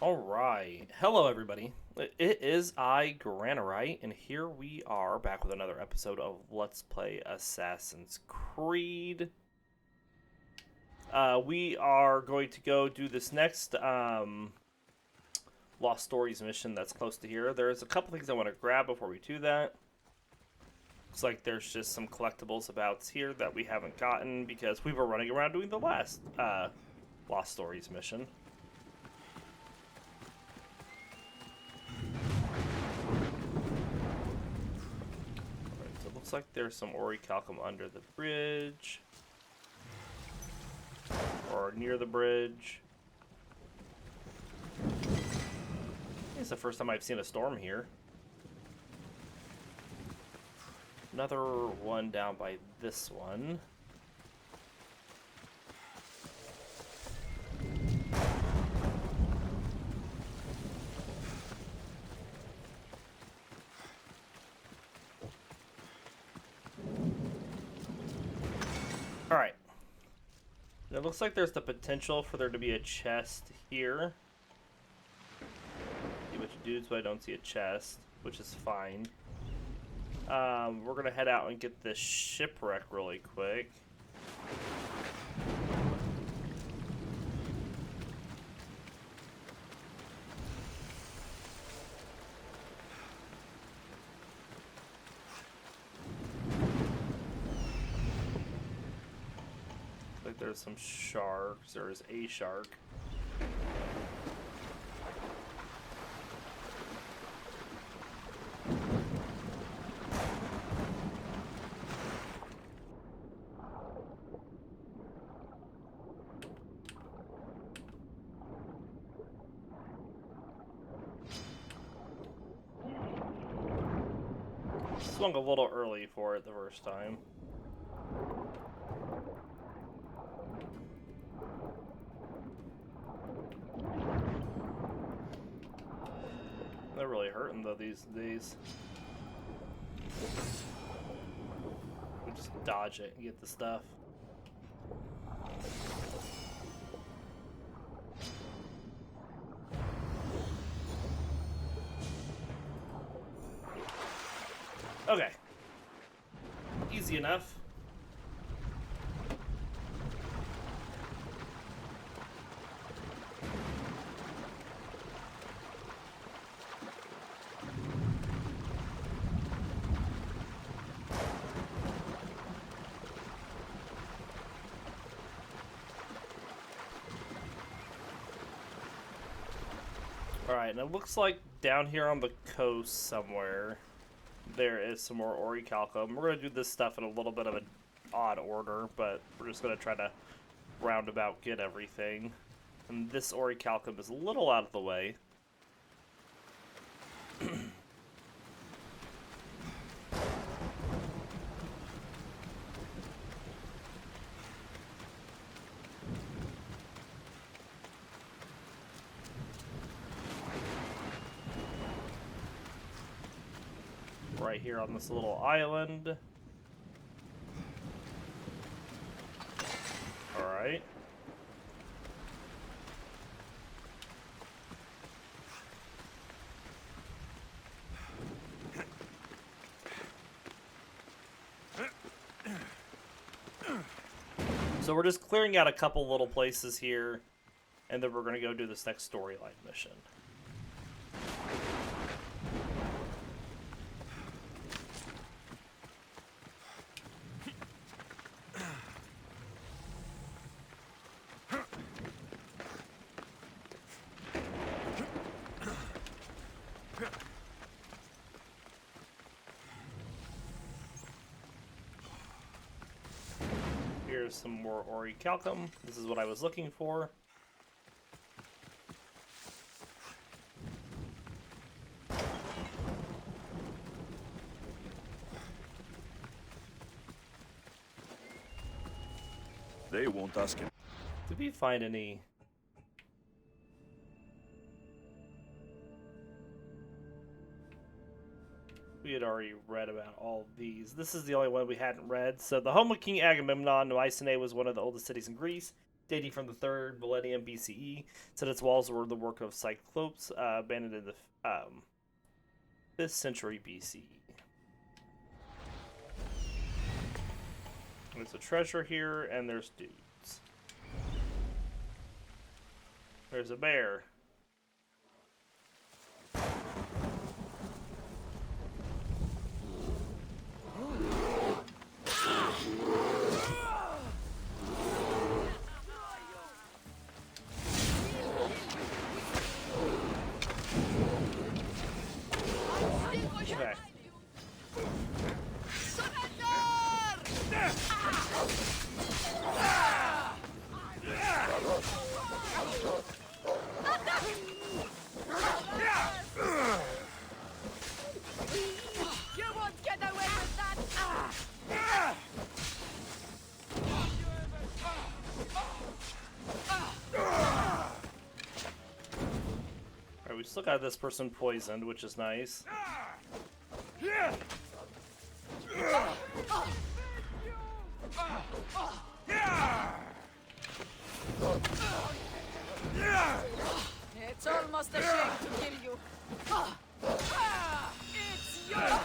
Alright, hello everybody. It is I, Granarite, and here we are back with another episode of Let's Play Assassin's Creed. We are going to go do this next Lost Stories mission that's close to here. There's a couple things I want to grab before we do that. Looks like there's just some collectibles about here that we haven't gotten because we were running around doing the last Lost Stories mission. Looks like there's some orichalcum under the bridge. Or near the bridge. It's the first time I've seen a storm here. Another one down by this one. Alright. It looks like there's the potential for there to be a chest here. See a bunch of dudes, but I don't see a chest, which is fine. We're gonna head out and get this shipwreck really quick. There's some sharks. There's a shark. Swung a little early for it the first time. They're really hurting though these days. We just dodge it and get the stuff. Okay. Easy enough. Alright, and it looks like down here on the coast somewhere, there is some more orichalcum. We're going to do this stuff in a little bit of an odd order, but we're just going to try to roundabout get everything. And this orichalcum is a little out of the way. Right here on this little island. Alright. So we're just clearing out a couple little places here, and then we're going to go do this next storyline mission. Here's some more orichalcum. This is what I was looking for. They won't ask him. Did we find any? We had already read about all of these. This is the only one we hadn't read. So the home of King Agamemnon, Mycenae was one of the oldest cities in Greece. dating from the 3rd millennium BCE. Said its walls were the work of Cyclopes, abandoned in the 5th century BCE. There's a treasure here, and there's dudes. There's a bear. Okay. You won't get away with that! Alright, we still got this person poisoned, which is nice. It's almost a shame to kill you. It's yours!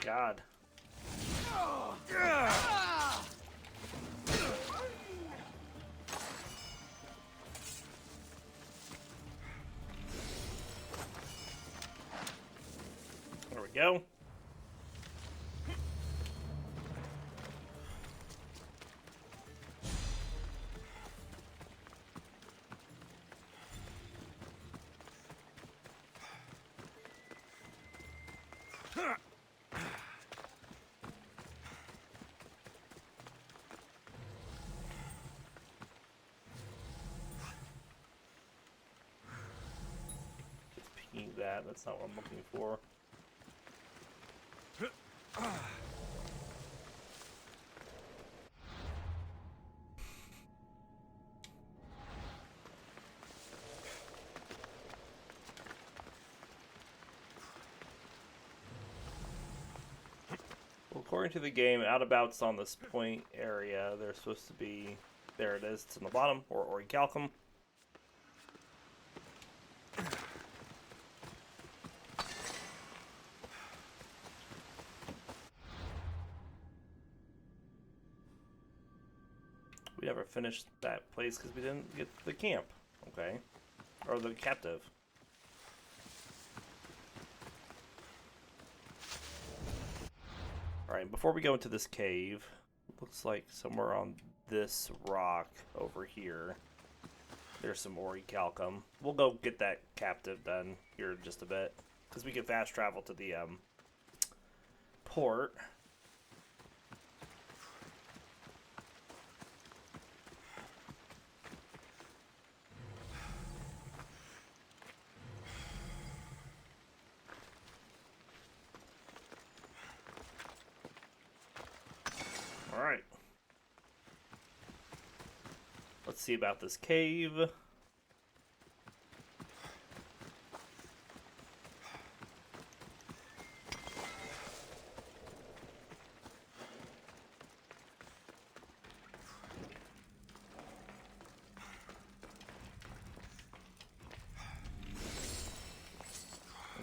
God. There we go. Picking that. That's not what I'm looking for. Well, according to the game, outabouts on this point area, they're supposed to be... There it is. It's in the bottom, or orichalcum. We never finished that place because we didn't get the camp. Okay. Or the captive. Alright, before we go into this cave, looks like somewhere on this rock over here, there's some orichalcum. We'll go get that captive done here in just a bit, because we can fast travel to the port. Alright. Let's see about this cave. That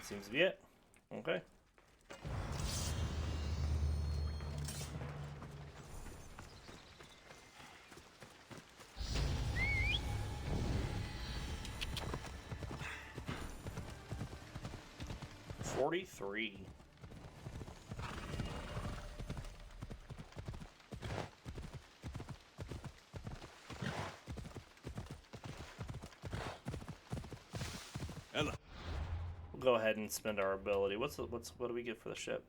seems to be it. Okay. $43. Ella. We'll go ahead and spend our ability. What do we get for the ship?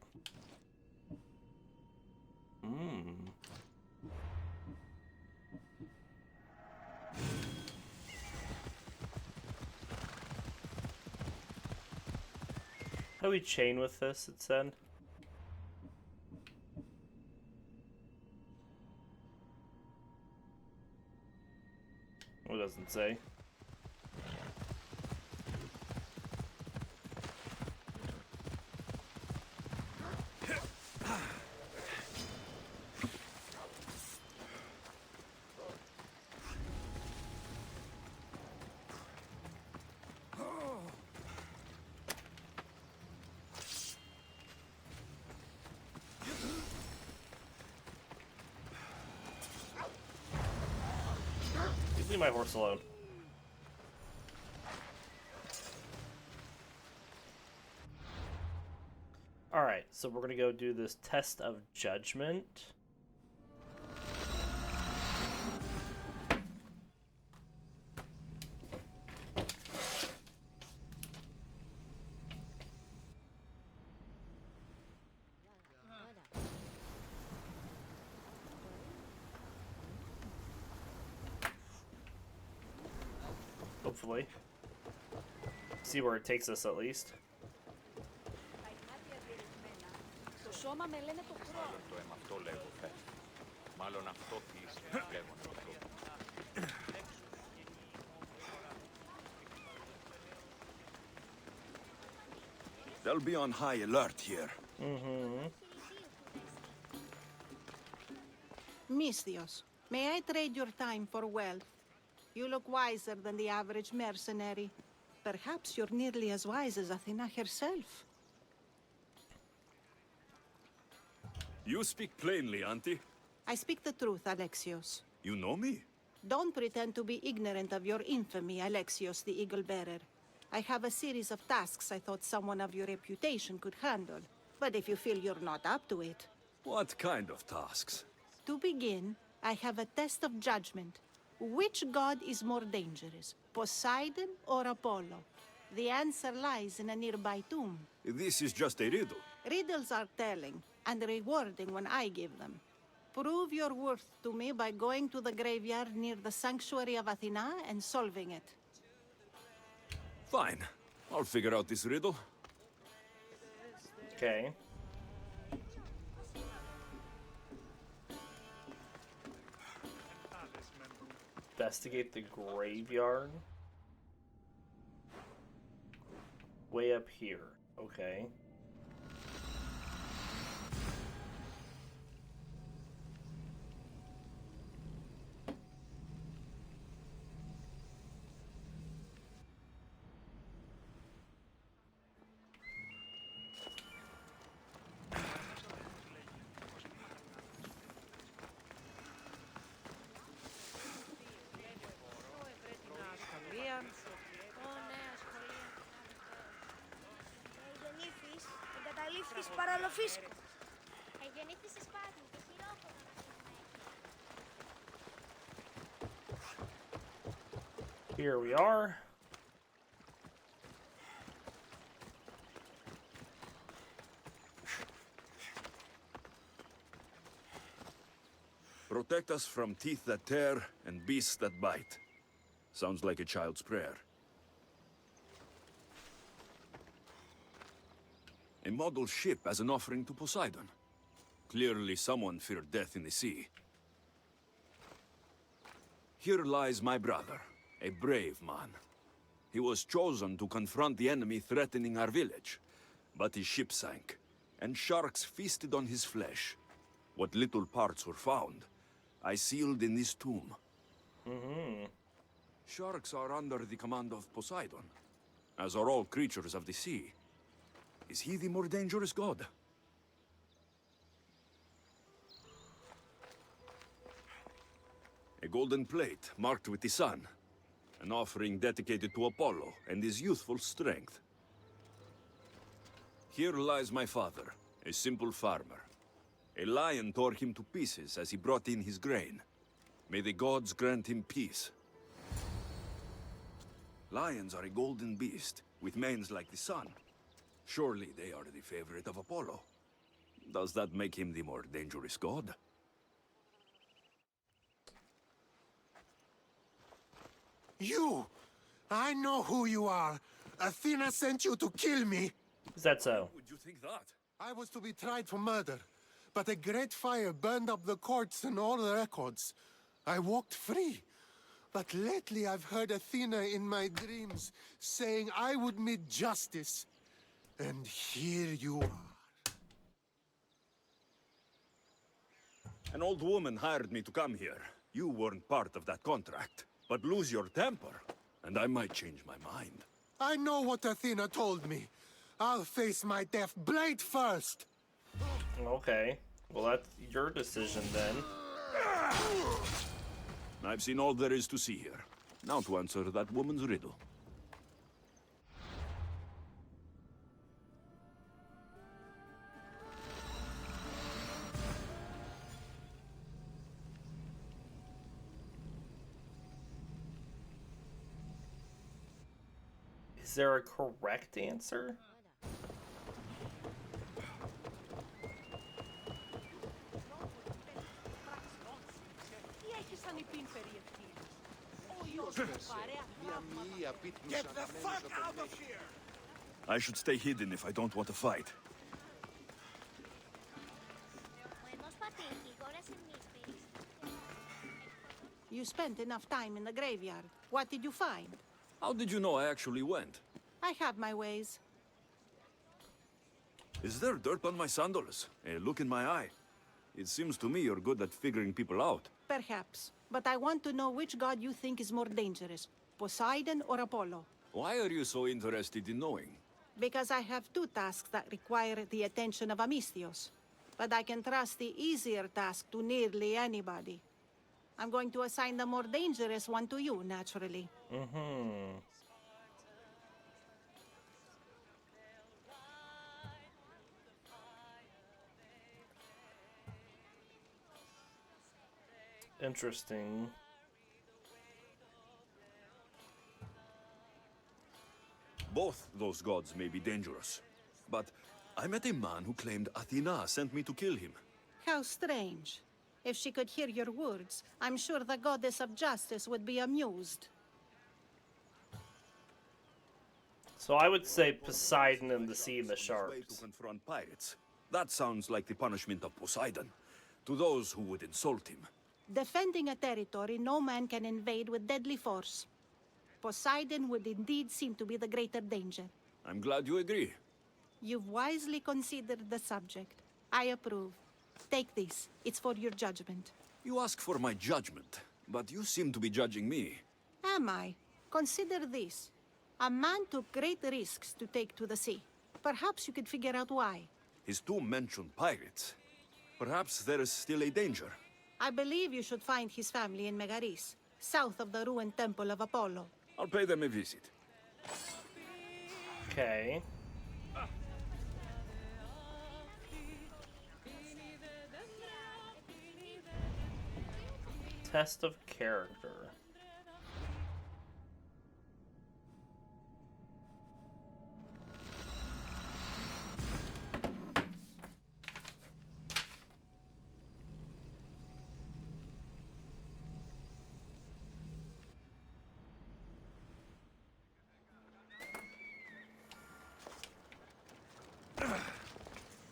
How do we chain with this, it said? Well, it doesn't say. Leave my horse alone. Alright, so we're gonna go do this test of judgment. Hopefully. See where it takes us at least. Το σώμα με λένε το χρόνο. Το αίμα αυτό λέγω φεύγει. Μάλλον αυτό κλείσει πλέον το τρόπο. They'll be on high alert here. Misthios, may I trade your time for wealth? You look wiser than the average mercenary. Perhaps you're nearly as wise as Athena herself. You speak plainly, Auntie. I speak the truth, Alexios. You know me? Don't pretend to be ignorant of your infamy, Alexios the Eagle-Bearer. I have a series of tasks I thought someone of your reputation could handle. But if you feel you're not up to it... What kind of tasks? To begin, I have a test of judgment. Which god is more dangerous, Poseidon or Apollo? The answer lies in a nearby tomb. This is just a riddle. Riddles are telling, and rewarding when I give them. Prove your worth to me by going to the graveyard near the sanctuary of Athena and solving it. Fine. I'll figure out this riddle. Okay. Investigate the graveyard. Way up here. Okay. Γεννήθης, εγκαταλείφθης παραλοφίσκο. Γεννήθης σε σπάτη και χειρόφωνα να Here we are. Protect us from teeth that tear and beasts that bite. Sounds like a child's prayer. A model ship as an offering to Poseidon. Clearly someone feared death in the sea. Here lies my brother, a brave man. He was chosen to confront the enemy threatening our village. But his ship sank, and sharks feasted on his flesh. What little parts were found, I sealed in this tomb. Sharks are under the command of Poseidon, as are all creatures of the sea. Is he the more dangerous god? A golden plate marked with the sun. An offering dedicated to Apollo and his youthful strength. Here lies my father, a simple farmer. A lion tore him to pieces as he brought in his grain. May the gods grant him peace. Lions are a golden beast, with manes like the sun. Surely they are the favorite of Apollo. Does that make him the more dangerous god? You! I know who you are. Athena sent you to kill me. Is that so? Would you think that? I was to be tried for murder, but a great fire burned up the courts and all the records. I walked free. But lately I've heard Athena in my dreams saying I would meet justice. And here you are. An old woman hired me to come here. You weren't part of that contract. But lose your temper, and I might change my mind. I know what Athena told me. I'll face my death blade first. Okay. Well, that's your decision then. I've seen all there is to see here. Now to answer that woman's riddle. Is there a correct answer? Get the fuck out of here! I should stay hidden if I don't want to fight. Hemos πατήσει χώρες εμείς. You spent enough time in the graveyard. What did you find? How did you know I actually went? I have my ways. Is there dirt on my sandals? A look in my eye? It seems to me you're good at figuring people out. Perhaps. But I want to know which god you think is more dangerous, Poseidon or Apollo. Why are you so interested in knowing? Because I have two tasks that require the attention of Amistios. But I can trust the easier task to nearly anybody. I'm going to assign the more dangerous one to you, naturally. Interesting. Both those gods may be dangerous. But I met a man who claimed Athena sent me to kill him. How strange. If she could hear your words, I'm sure the goddess of justice would be amused. So I would say Poseidon and the sea and the Way sharks. to confront pirates. That sounds like the punishment of Poseidon. To those who would insult him. Defending a territory no man can invade with deadly force. Poseidon would indeed seem to be the greater danger. I'm glad you agree. You've wisely considered the subject. I approve. Take this. It's for your judgment. You ask for my judgment, but you seem to be judging me. Am I? Consider this. A man took great risks to take to the sea. Perhaps you could figure out why. His tomb mentioned pirates. Perhaps there is still a danger. I believe you should find his family in Megaris, south of the ruined temple of Apollo. I'll pay them a visit. Okay. Test of character.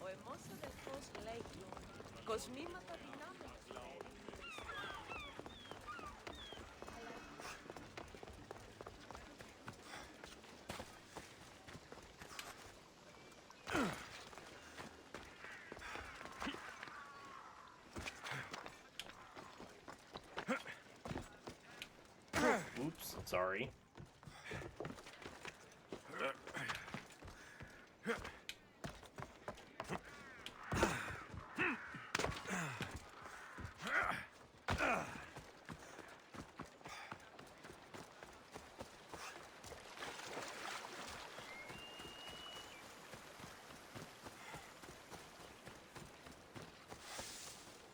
Ο εμός αδελφός Λέγκιον, κοσμήματα δυνάμεων. Oops, sorry.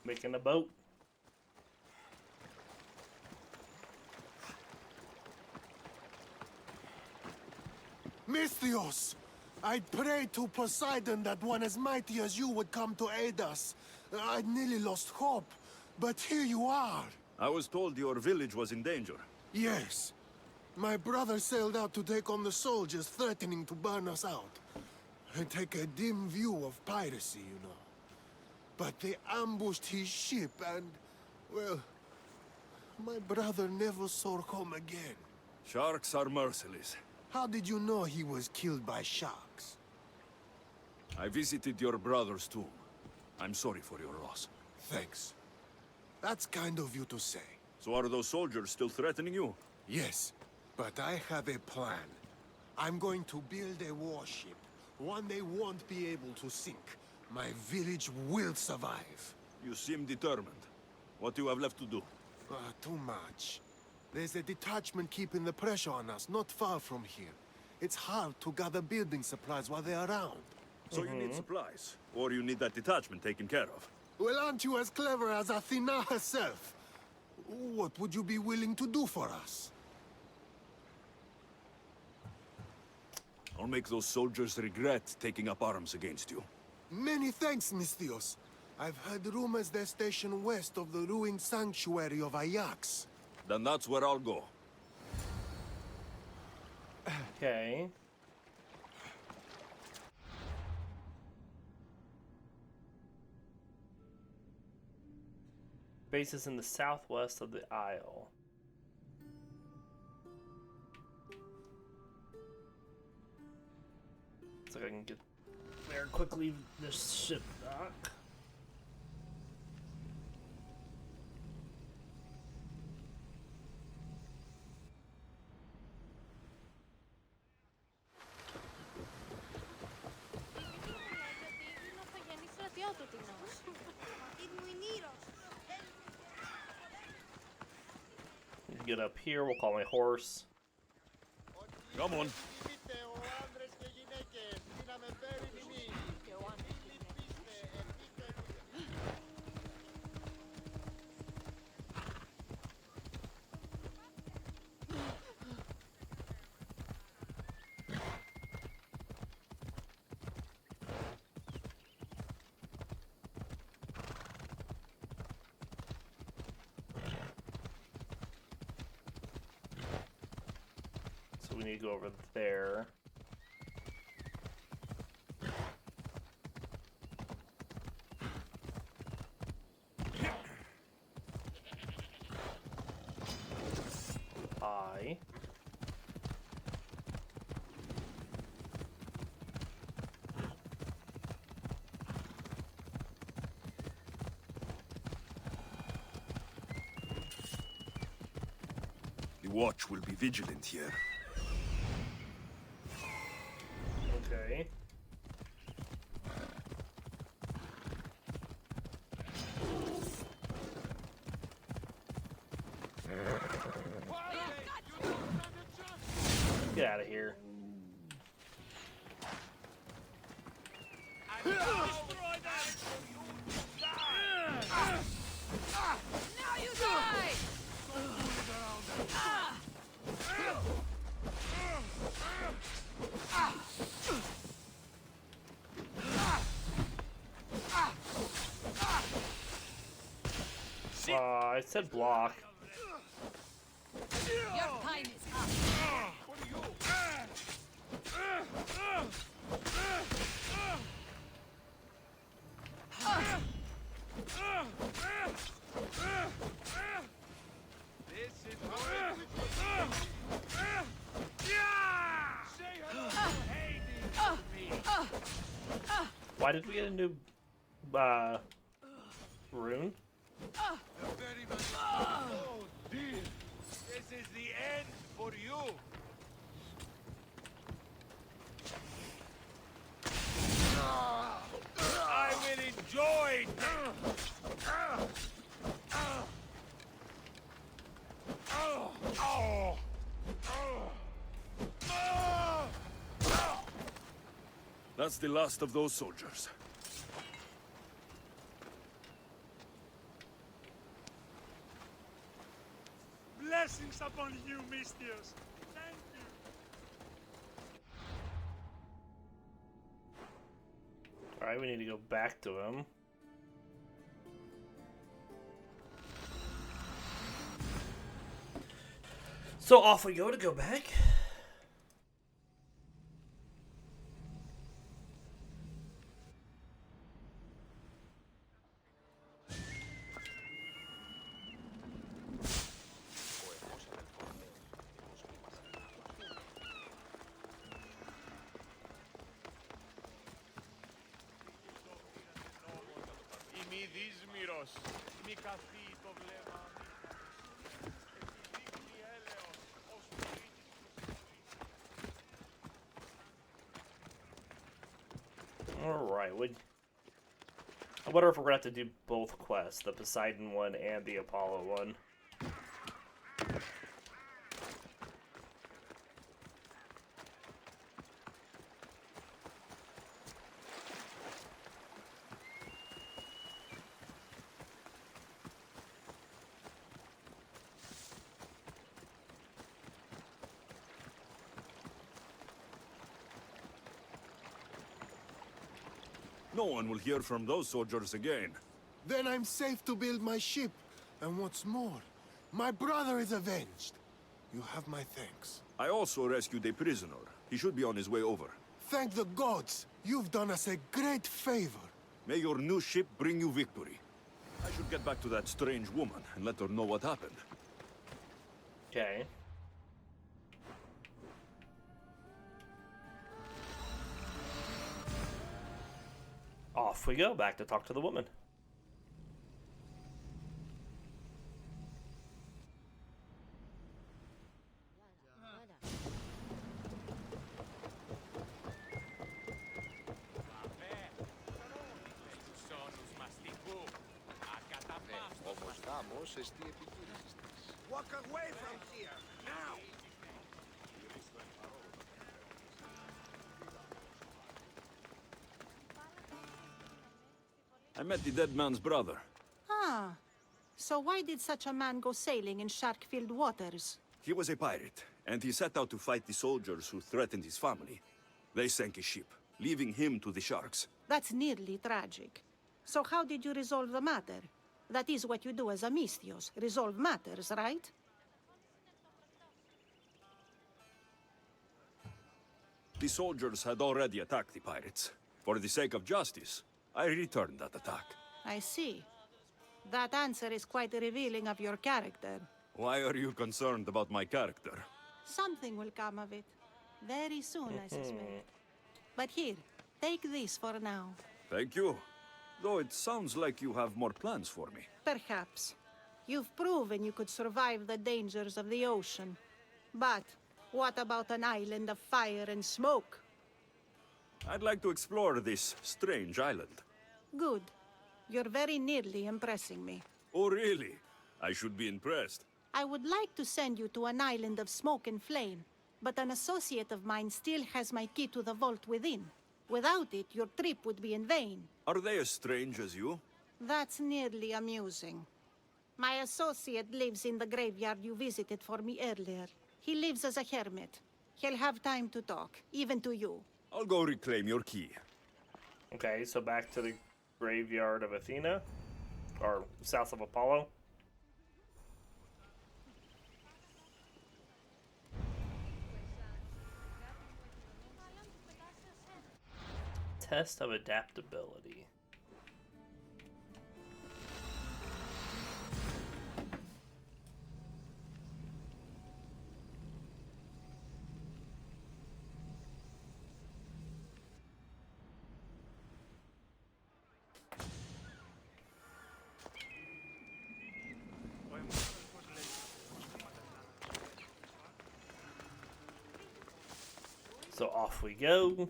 Making a boat. Misthios! I'd prayed to Poseidon that one as mighty as you would come to aid us. I'd nearly lost hope, but here you are. I was told your village was in danger. Yes. My brother sailed out to take on the soldiers threatening to burn us out. I take a dim view of piracy, you know. But they ambushed his ship and, well, my brother never saw home again. Sharks are merciless. How did you know he was killed by sharks? I visited your brother's tomb. I'm sorry for your loss. Thanks. That's kind of you to say. So are those soldiers still threatening you? Yes, but I have a plan. I'm going to build a warship. One they won't be able to sink. My village will survive. You seem determined. What do you have left to do? Too much. There's a detachment keeping the pressure on us, not far from here. It's hard to gather building supplies while they're around. So you need supplies, or you need that detachment taken care of. Well, aren't you as clever as Athena herself? What would you be willing to do for us? I'll make those soldiers regret taking up arms against you. Many thanks, Misthios. I've heard rumors they're stationed west of the ruined sanctuary of Ajax. Then that's where I'll go. Okay. Base is in the southwest of the Isle. So I can get there quickly. This ship dock. Get up here, we'll call my horse. Come on. So we need to go over there. I. The watch will be vigilant here. Okay. Get out of here. Now you die! I said block. Your time is up. Why did we get a new rune? Oh dear, this is the end for you. I will enjoy. That's the last of those soldiers. Blessings upon you, Misthios. Thank you. Alright, we need to go back to him. So off we go back. Είμαι δύσμυρος, μη καθεί το βλέμμα. Επιδείχνει έλεος, ως Alright, I wonder if we're gonna have to do both quests, the Poseidon one and the Apollo one. No one will hear from those soldiers again. Then I'm safe to build my ship. And what's more, my brother is avenged. You have my thanks. I also rescued a prisoner. He should be on his way over. Thank the gods. You've done us a great favor. May your new ship bring you victory. I should get back to that strange woman and let her know what happened. Okay. Off we go, back to talk to the woman. Όμως γάμος εστί επιχείρησης της. Walk away from here, now! I met the dead man's brother. Ah, so why did such a man go sailing in shark-filled waters? He was a pirate, and he set out to fight the soldiers who threatened his family. They sank his ship, leaving him to the sharks. That's nearly tragic. So how did you resolve the matter? That is what you do as a Misthios, resolve matters, right? The soldiers had already attacked the pirates. For the sake of justice, I returned that attack. I see. That answer is quite revealing of your character. Why are you concerned about my character? Something will come of it. Very soon, I suspect. But here, take this for now. Thank you. Though it sounds like you have more plans for me. Perhaps. You've proven you could survive the dangers of the ocean. But what about an island of fire and smoke? I'd like to explore this strange island. Good. You're very nearly impressing me. Oh, really? I should be impressed. I would like to send you to an island of smoke and flame, but an associate of mine still has my key to the vault within. Without it, your trip would be in vain. Are they as strange as you? That's nearly amusing. My associate lives in the graveyard you visited for me earlier. He lives as a hermit. He'll have time to talk, even to you. I'll go reclaim your key. Okay, so back to the graveyard of Athena, or south of Apollo. Test of adaptability. So off we go.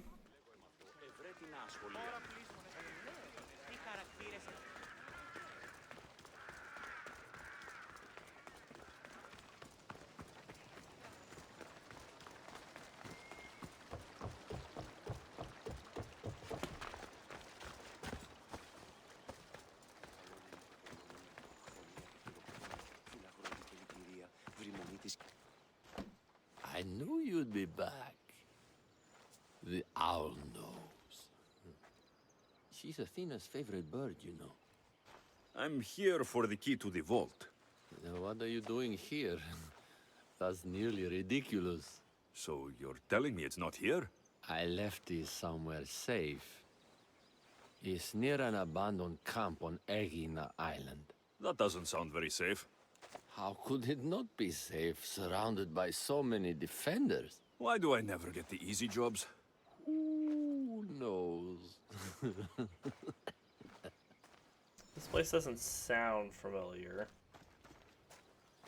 I knew you'd be back. The owl knows. She's Athena's favorite bird, you know. I'm here for the key to the vault. Now, what are you doing here? That's nearly ridiculous. So you're telling me it's not here? I left it somewhere safe. It's near an abandoned camp on Egina Island. That doesn't sound very safe. How could it not be safe, surrounded by so many defenders? Why do I never get the easy jobs? Who knows? This place doesn't sound familiar.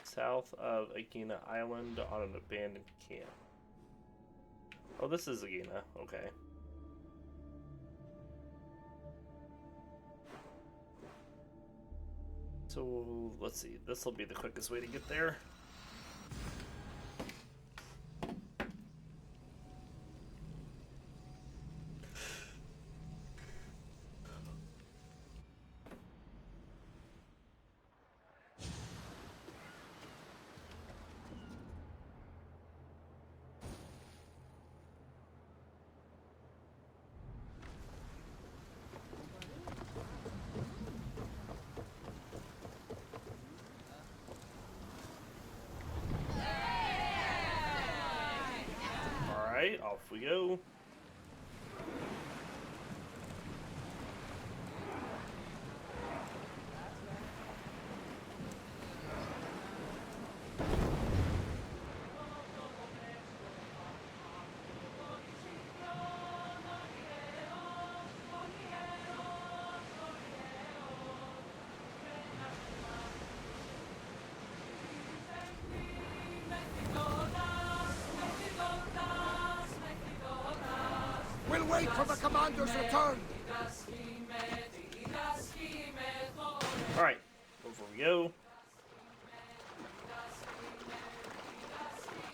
South of Agina Island on an abandoned camp. Oh, this is Agina. Okay. So, let's see. This will be the quickest way to get there. we go. We'll wait for the commander's return. Alright, over we go.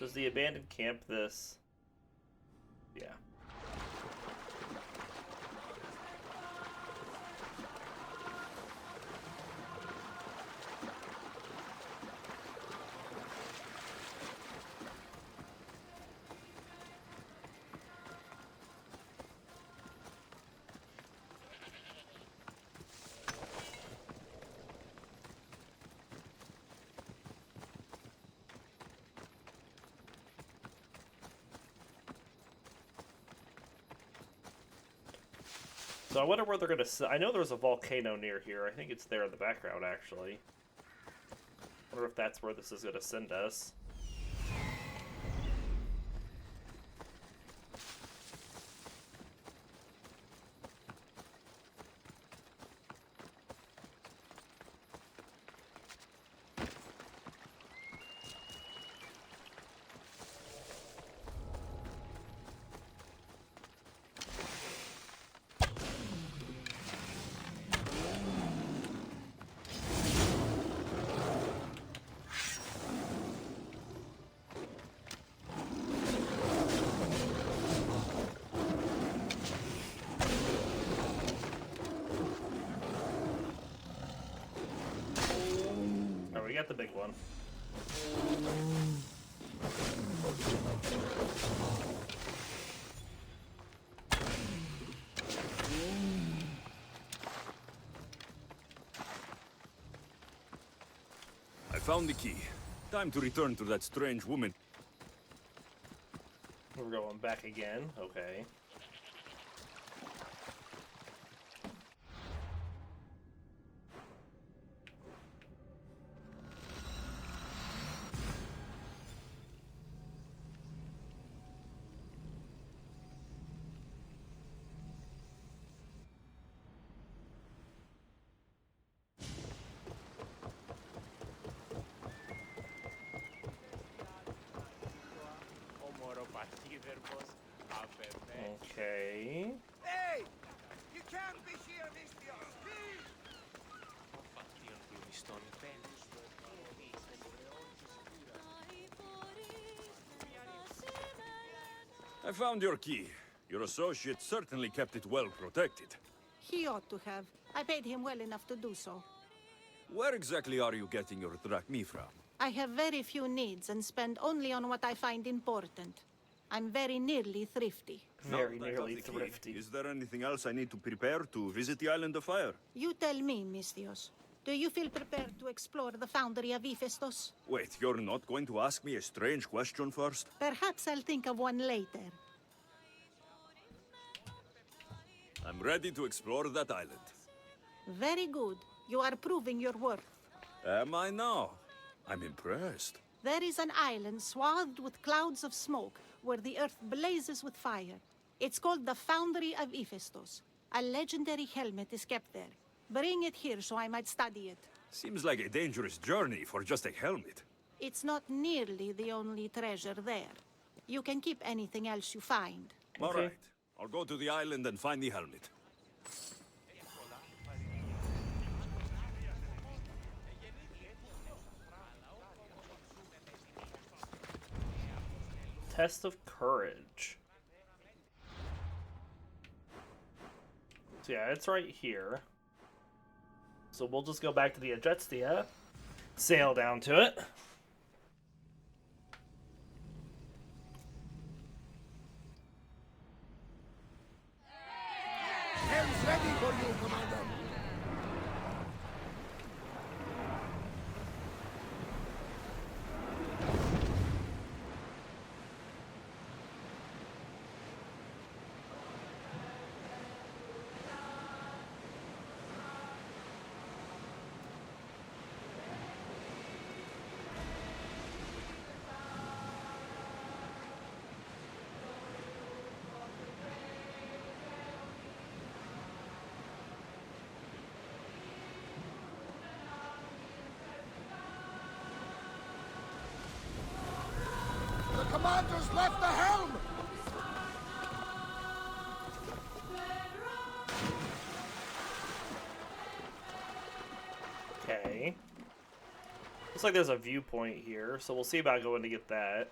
Does the abandoned camp this? Yeah. So I wonder where they're gonna. I know there's a volcano near here. I think it's there in the background, actually. I wonder if that's where this is gonna send us. We got the big one. I found the key. Time to return to that strange woman. We're going back again. Okay. Okay. Hey! You can't be here, Mistios! I found your key. Your associate certainly kept it well protected. He ought to have. I paid him well enough to do so. Where exactly are you getting your drachmi from? I have very few needs and spend only on what I find important. I'm very nearly thrifty. Very Now that I nearly got the key, thrifty. Is there anything else I need to prepare to visit the Island of Fire? You tell me, Mistios. Do you feel prepared to explore the foundry of Hephaestus? Wait, you're not going to ask me a strange question first? Perhaps I'll think of one later. I'm ready to explore that island. Very good. You are proving your worth. Am I now? I'm impressed. There is an island swathed with clouds of smoke where the earth blazes with fire. It's called the Foundry of Hephaestus. A legendary helmet is kept there. Bring it here so I might study it. Seems like a dangerous journey for just a helmet. It's not nearly the only treasure there. You can keep anything else you find. All right. I'll go to the island and find the helmet. Test of courage. So yeah, it's right here. So we'll just go back to the Agestia, sail down to it. Helm's ready for you, Commander. commander's left the helm! Okay. Looks like there's a viewpoint here, so we'll see about going to get that.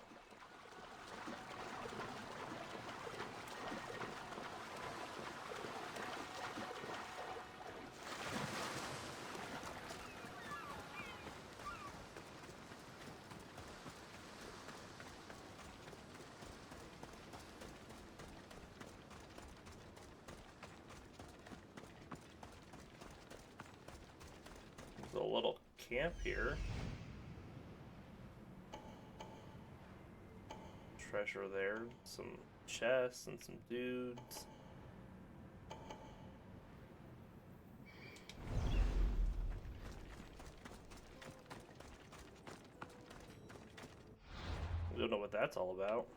There's a little camp here. Treasure there, some chests and some dudes. We don't know what that's all about.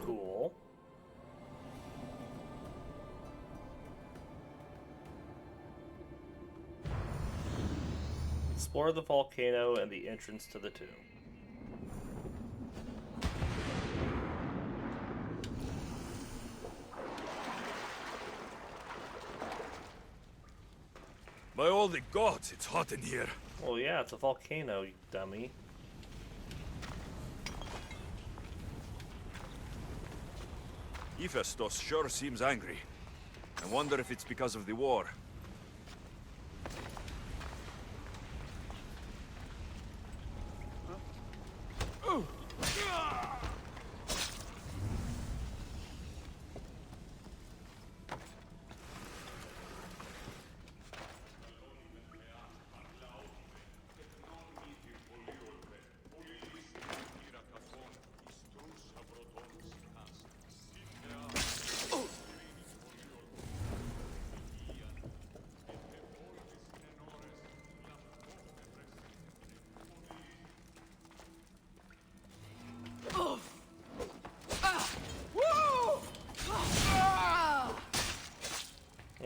Cool. Explore the volcano and the entrance to the tomb. By all the gods, it's hot in here. Well, yeah, it's a volcano, you dummy. Hephaestus sure seems angry. I wonder if it's because of the war.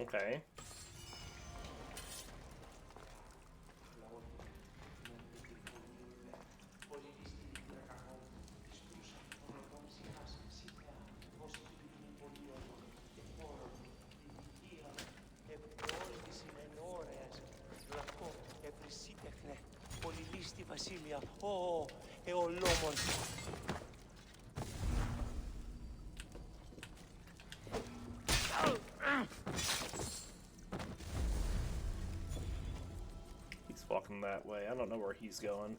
Okay. He's walking that way. I don't know where he's going.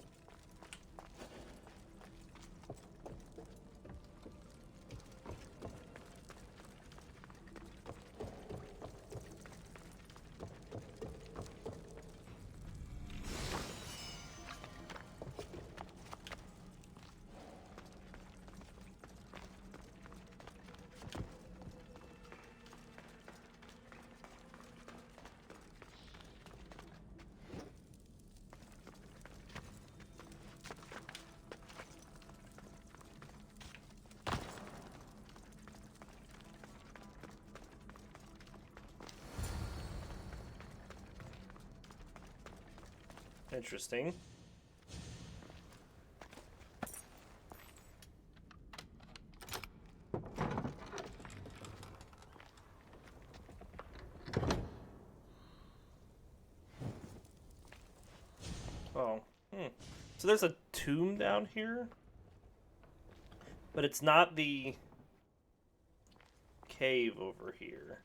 Interesting. Oh. So there's a tomb down here? But it's not the cave over here.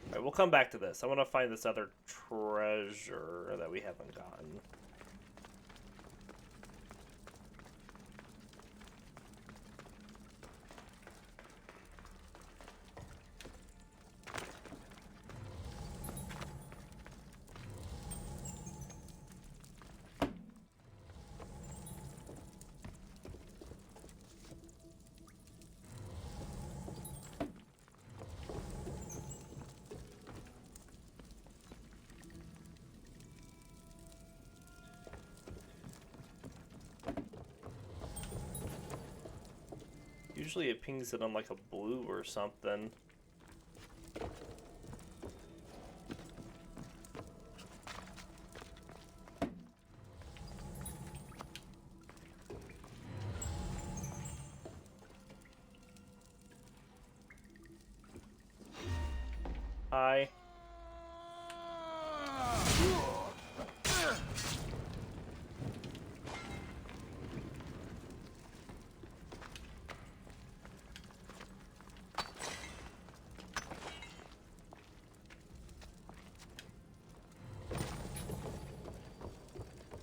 Alright, we'll come back to this. I want to find this other treasure that we haven't gotten. Usually it pings it on like a blue or something. Hi.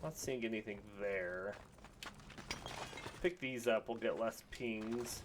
Not seeing anything there. Pick these up, we'll get less pings.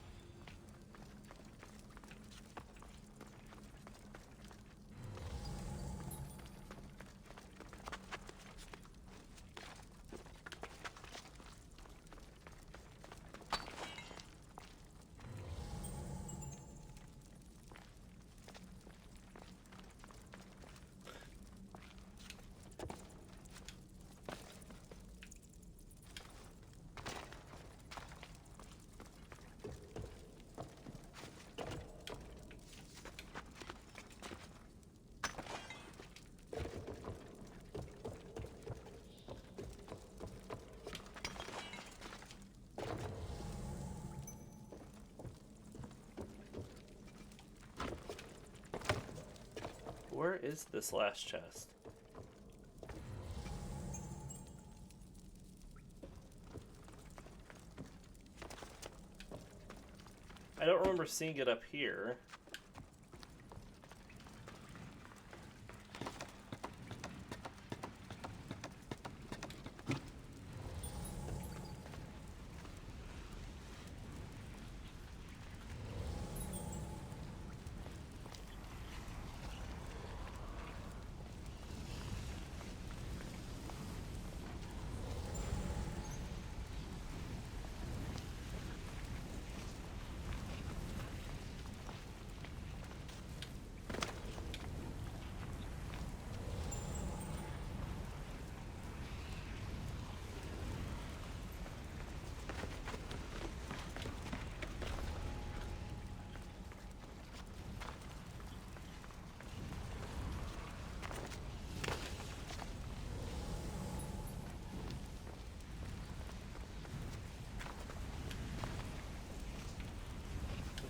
Where is this last chest? I don't remember seeing it up here.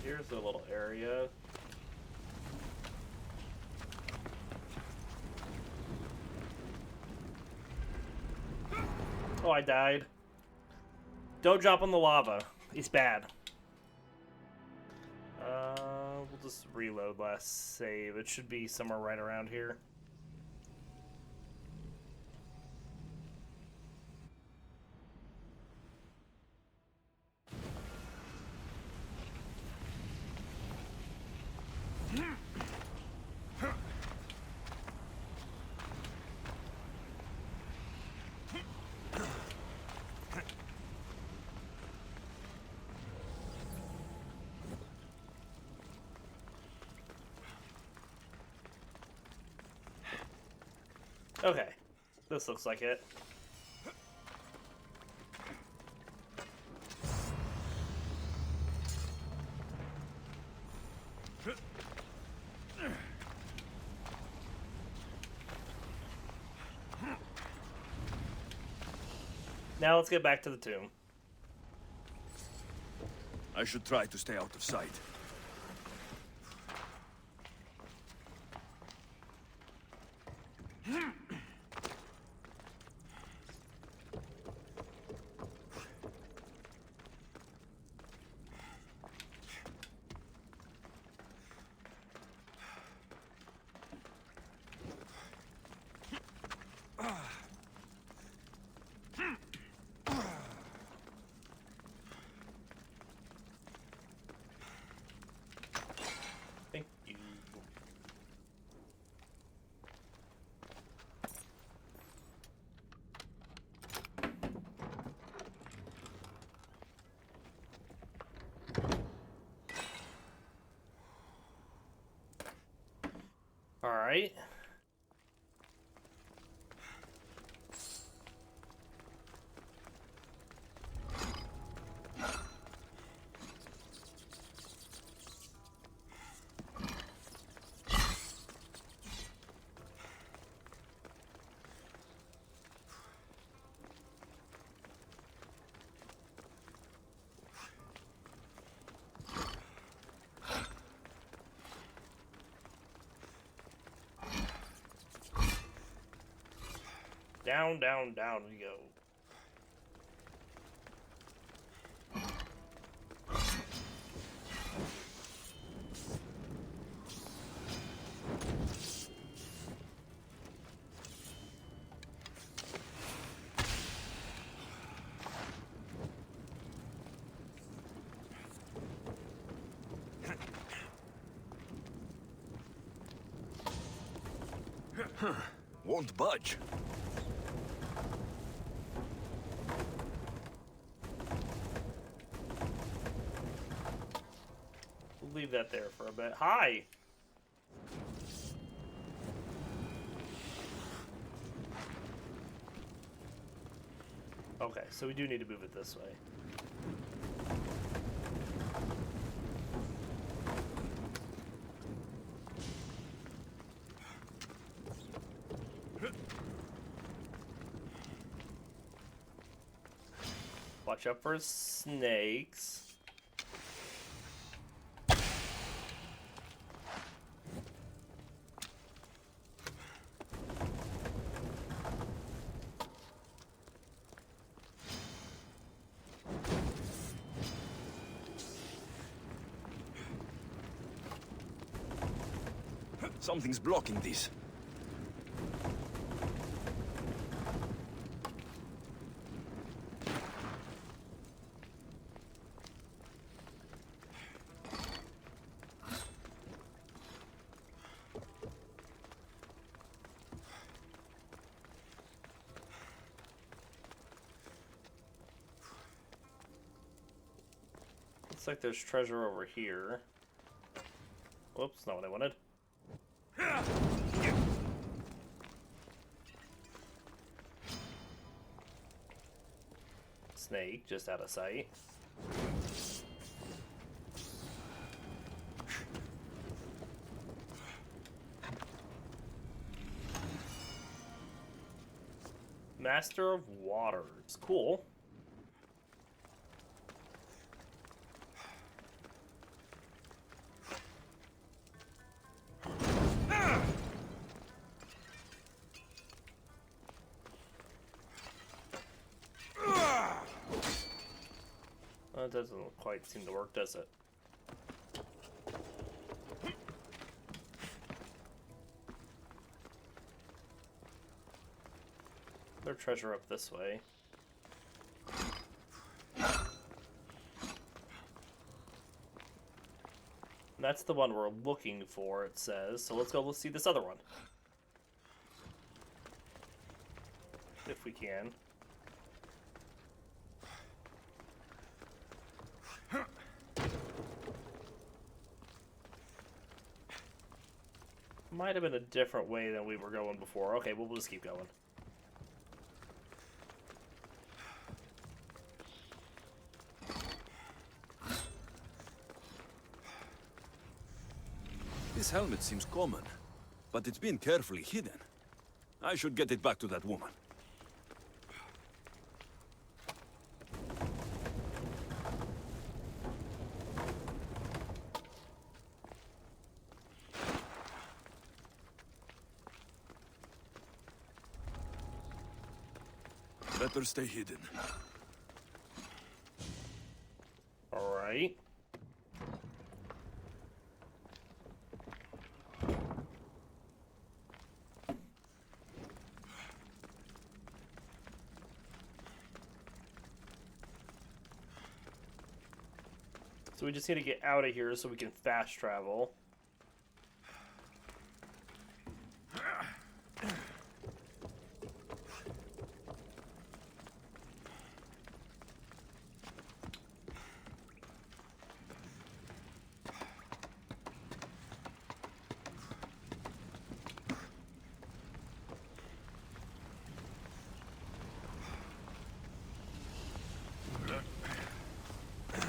Here's a little area. Oh, I died. Don't jump on the lava. It's bad. We'll just reload last save. It should be somewhere right around here. Okay, this looks like it. Now let's get back to the tomb. I should try to stay out of sight. Thank you. All right. Down, down, down we go. Won't budge. We'll leave that there for a bit. Hi! Okay, so we do need to move it this way. Watch out for snakes. Something's blocking this. Looks like there's treasure over here. Whoops, not what I wanted. Snake, just out of sight. Master of Waters. Cool. That doesn't quite seem to work, does it? There's treasure up this way. That's the one we're looking for, it says. So let's see this other one. If we can. Might have been a different way than we were going before. Okay, we'll just keep going. This helmet seems common, but it's been carefully hidden. I should get it back to that woman. Better stay hidden. All right. So we just need to get out of here so we can fast travel.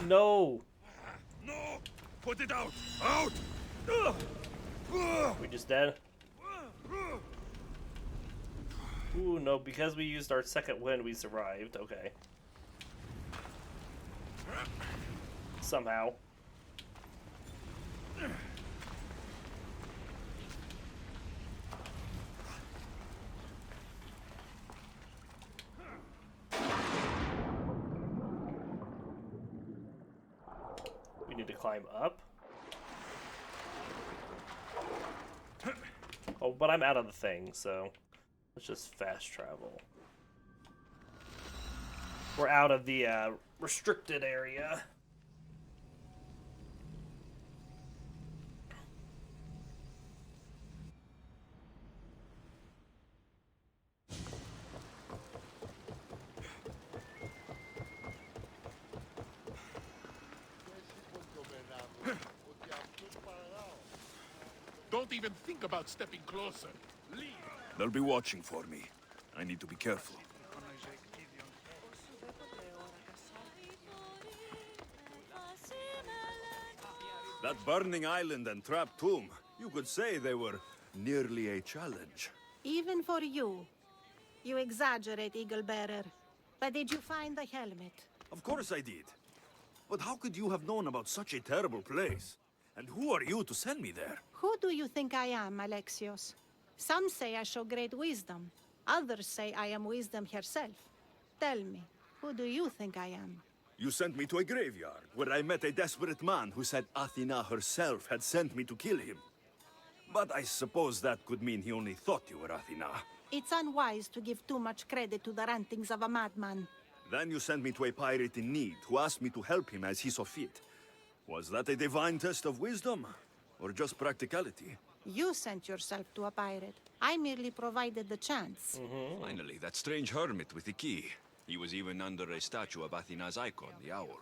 No! No! Put it out! Out! We just dead? Ooh, no, because we used our second wind, we survived. Okay. Somehow. need to climb up. Oh, but I'm out of the thing, so let's just fast travel. We're out of the restricted area. Don't even think about stepping closer. Leave. They'll be watching for me. I need to be careful. That burning island and trapped tomb, you could say they were nearly a challenge. Even for you. You exaggerate, Eagle Bearer. But did you find the helmet? Of course I did. But how could you have known about such a terrible place? And who are you to send me there? Who do you think I am, Alexios? Some say I show great wisdom. Others say I am wisdom herself. Tell me, who do you think I am? You sent me to a graveyard, where I met a desperate man who said Athena herself had sent me to kill him. But I suppose that could mean he only thought you were Athena. It's unwise to give too much credit to the rantings of a madman. Then you sent me to a pirate in need, who asked me to help him as he saw fit. Was that a divine test of wisdom, or just practicality? You sent yourself to a pirate. I merely provided the chance. Finally, that strange hermit with the key. He was even under a statue of Athena's icon, the owl.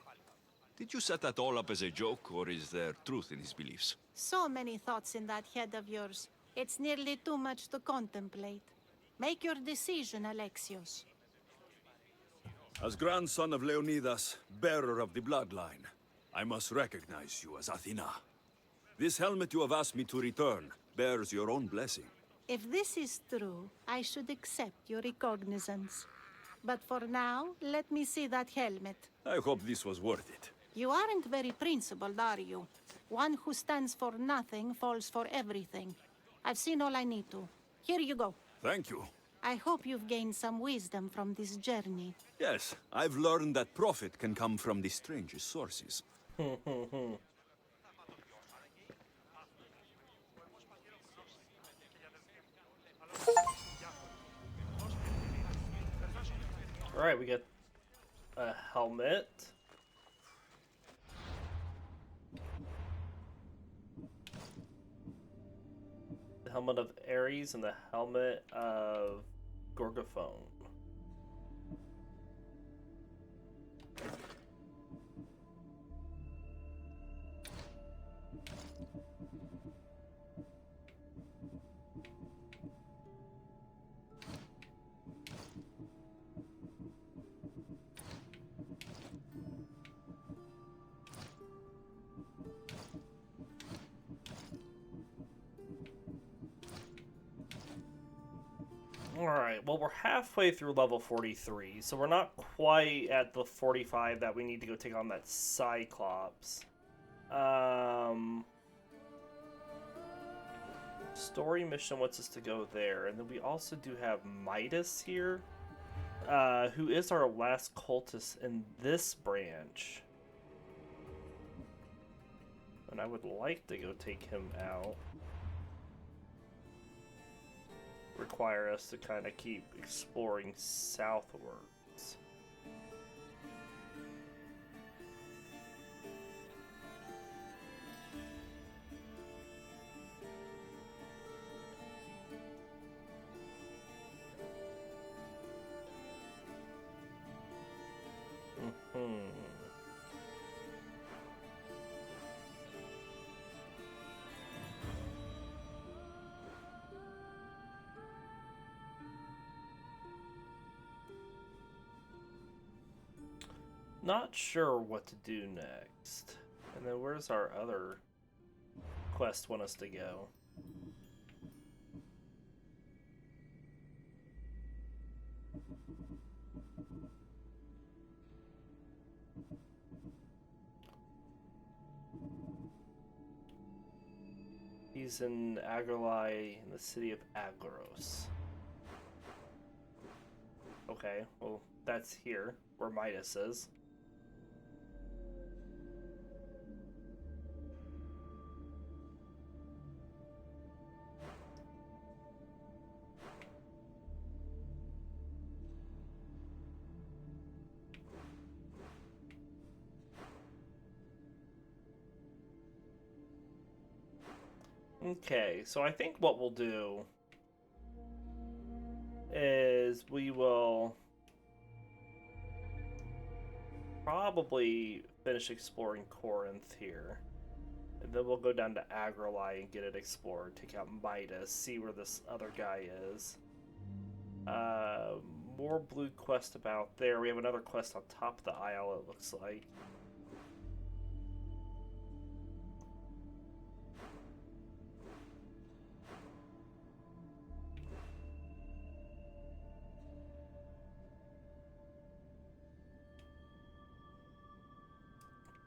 Did you set that all up as a joke, or is there truth in his beliefs? So many thoughts in that head of yours. It's nearly too much to contemplate. Make your decision, Alexios. As grandson of Leonidas, bearer of the bloodline, I must recognize you as Athena. This helmet you have asked me to return bears your own blessing. If this is true, I should accept your recognizance. But for now, let me see that helmet. I hope this was worth it. You aren't very principled, are you? One who stands for nothing falls for everything. I've seen all I need to. Here you go. Thank you. I hope you've gained some wisdom from this journey. Yes, I've learned that profit can come from the strangest sources. Alright, we get a helmet. The helmet of Ares and the helmet of Gorgophone. Alright, well we're halfway through level 43, so we're not quite at the 45 that we need to go take on that Cyclops. Story mission wants us to go there, and then we also do have Midas here, who is our last cultist in this branch. And I would like to go take him out. Require us to kind of keep exploring southwards. Not sure what to do next. And then where's our other quest want us to go? He's in Agrolai in the city of Agros. Okay, well that's here, where Midas is. Okay, so I think what we'll do is we will probably finish exploring Corinth here. And then we'll go down to Agroli and get it explored. Take out Midas, see where this other guy is. More blue quest about there. We have another quest on top of the isle, it looks like.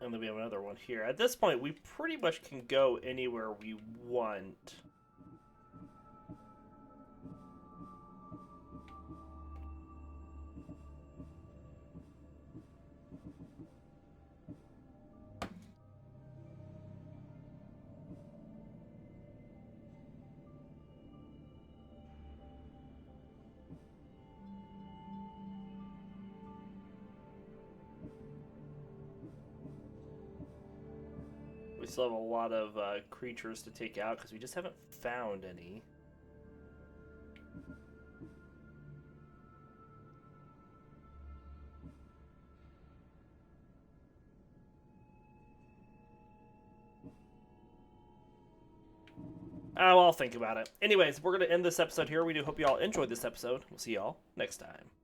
And then we have another one here. At this point, we pretty much can go anywhere we want. We still have a lot of creatures to take out because we just haven't found any. I'll think about it. Anyways, we're going to end this episode here. We do hope you all enjoyed this episode. We'll see y'all next time.